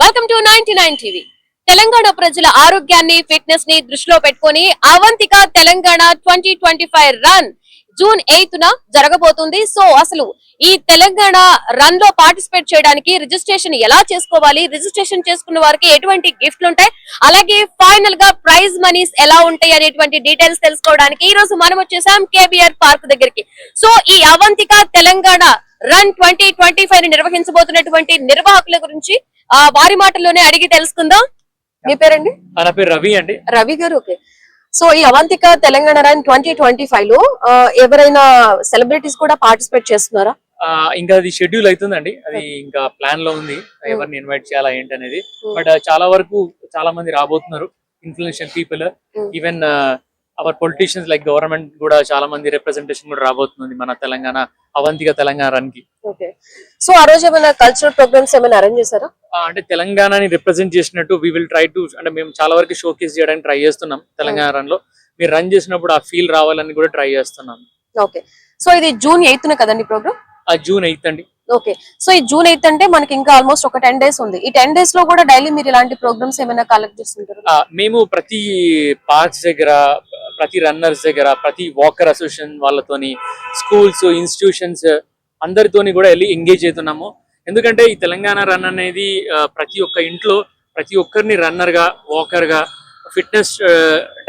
Welcome to 99 TV. Telangana ప్రజల ఆరోగ్యాన్ని fitness ని దృష్టిలో పెట్టుకొని అవంతిక తెలంగాణ 2025 రన్ జూన్ 8న జరగబోతుంది. సో అసలు ఈ తెలంగాణ రన్ లో పార్టిసిపేట్ చేయడానికి రిజిస్ట్రేషన్ ఎలా చేసుకోవాలి, రిజిస్ట్రేషన్ చేసుకున్న వారికి ఎటువంటి గిఫ్ట్లు ఉంటాయి, అలాగే ఫైనల్ గా ప్రైజ్ మనీస్ ఎలా ఉంటాయి అనేటువంటి డీటెయిల్స్ తెలుసుకోవడానికి ఈ రోజు మనం వచ్చేసాం కేబిఆర్ పార్క్ దగ్గరికి. సో ఈ అవంతిక తెలంగాణ రన్ 2025 నిర్వహించబోతున్నటువంటి నిర్వాహకుల గురించి వారి మాటల్లోనే అడిగి తెలుసుకుందాం. మీ పేరండి? నా పేరు రవి అండి. రవి గారు, ఓకే. సో ఈ అవంతిక తెలంగాణ రన్ 2025 లో ఎవరైనా సెలబ్రిటీస్ కూడా పార్టిసిపేట్ చేస్తున్నారా? ఇంకా అది షెడ్యూల్ అవుతుందండి, అది ఇంకా ప్లాన్ లో ఉంది ఎవరిని ఇన్వైట్ చేయాలా ఏంటి అనేది. బట్ చాలా వరకు చాలా మంది రాబోతున్నారు, influential people, even hour politicians like government కూడా చాలా మంది రిప్రజెంటేషన్ కూడా రాబోతుంది మన తెలంగాణ అవంతిక తెలంగాణ రన్ కి. సో ఆ రోజు ఏమైనా కల్చరల్ ప్రోగ్రామ్స్ ఏమైనా అరేంజ్ చేశారా? అంటే తెలంగాణని రిప్రజెంట్ చేసినట్టు వి విల్ ట్రై టు, అంటే మేము చాలా వరకు షోకేస్ చేయడానికి ట్రై చేస్తున్నాం తెలంగాణ రన్ లో. మీరు రన్ చేసినప్పుడు ఆ ఫీల్ రావాలని కూడా ట్రై చేస్తున్నాం. ఓకే. సో ఇది జూన్ 8న కదండి ప్రోగ్రామ్? జూన్ 8 అండి. ఓకే. సో ఈ జూన్ 8 అంటే మనకి ఇంకా ఆల్మోస్ట్ ఒక 10 days ఉంది. ఈ 10 days లో కూడా డైలీ మీరు ఇలాంటి ప్రోగ్రామ్స్ ఏమైనా కలెక్ట్ చేస్తుంటారు? మేము ప్రతి పార్క్స్ దగ్గర, ప్రతి రన్నర్స్ దగ్గర, ప్రతి వాకర్ అసోసియేషన్ వాళ్ళతోని, స్కూల్స్, ఇన్స్టిట్యూషన్స్ అందరితోని కూడా వెళ్ళి ఎంగేజ్ అవుతున్నాము. ఎందుకంటే ఈ తెలంగాణ రన్ అనేది ప్రతి ఒక్క ఇంట్లో ప్రతి ఒక్కరిని రన్నర్ గా, వాకర్ గా, ఫిట్నెస్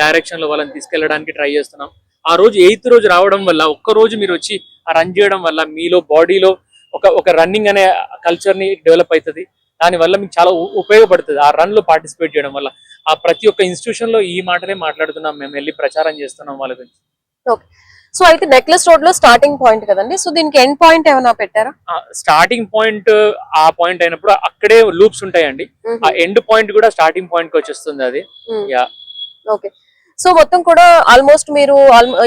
డైరెక్షన్ లో వాళ్ళని తీసుకెళ్ళడానికి ట్రై చేస్తున్నాం. ఆ రోజు 8th రోజు రావడం వల్ల, ఒక్క రోజు మీరు వచ్చి ఆ రన్ చేయడం వల్ల మీలో బాడీలో ఒక రన్నింగ్ అనే కల్చర్ ని డెవలప్ అవుతుంది. దాని వల్ల మీకు చాలా ఉపయోగపడుతుంది ఆ రన్ లో పార్టిసిపేట్ చేయడం వల్ల. ఆ ప్రతి ఒక్క ఇన్స్టిట్యూషన్ లో ఈ మాటనే మాట్లాడుతున్నాం, మేము వెళ్ళి ప్రచారం చేస్తున్నాం వాళ్ళ గురించి. ఓకే. సో అయితే నెక్లెస్ రోడ్ లో స్టార్టింగ్ పాయింట్ కదండి, సో దీనికి ఎండ్ పాయింట్ ఏమైనా పెట్టారా? స్టార్టింగ్ పాయింట్ ఆ పాయింట్ అయినప్పుడు అక్కడే లూప్స్ ఉంటాయండి. ఆ ఎండ్ పాయింట్ కూడా స్టార్టింగ్ పాయింట్ కి వచ్చేస్తుంది అది. ఓకే. సో మొత్తం కూడా ఆల్మోస్ట్ మీరు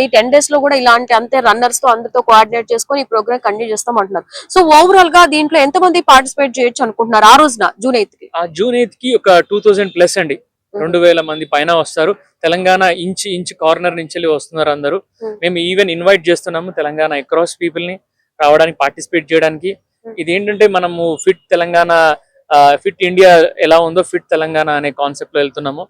ఈ 10 days లో కూడా ఇలాంటి అంతే రన్నర్స్ తో అందరితో కోఆర్డినేట్ చేసుకొని ఈ ప్రోగ్రామ్ కంటిన్యూ చేస్తాం అంటున్నారు. సో ఓవరాల్ గా దీంట్లో ఎంత మంది పార్టిసిపేట్ చేయొచ్చు అనుకుంటున్నారు ఆ రోజున జూన్ 8 కి? జూన్ 8 కి ఒక 2000+ అండి, 2000 మంది పైన వస్తారు. తెలంగాణ ఇంచ్ కార్నర్ నుంచి వస్తున్నారు అందరూ. మేము ఈవెన్ ఇన్వైట్ చేస్తున్నాము తెలంగాణ అక్రాస్ పీపుల్ ని రావడానికి, పార్టిసిపేట్ చేయడానికి. ఇది ఏంటంటే మనము ఫిట్ తెలంగాణ, ఫిట్ ఇండియా ఎలా ఉందో ఫిట్ తెలంగాణ అనే కాన్సెప్ట్ లో వెళ్తున్నాము.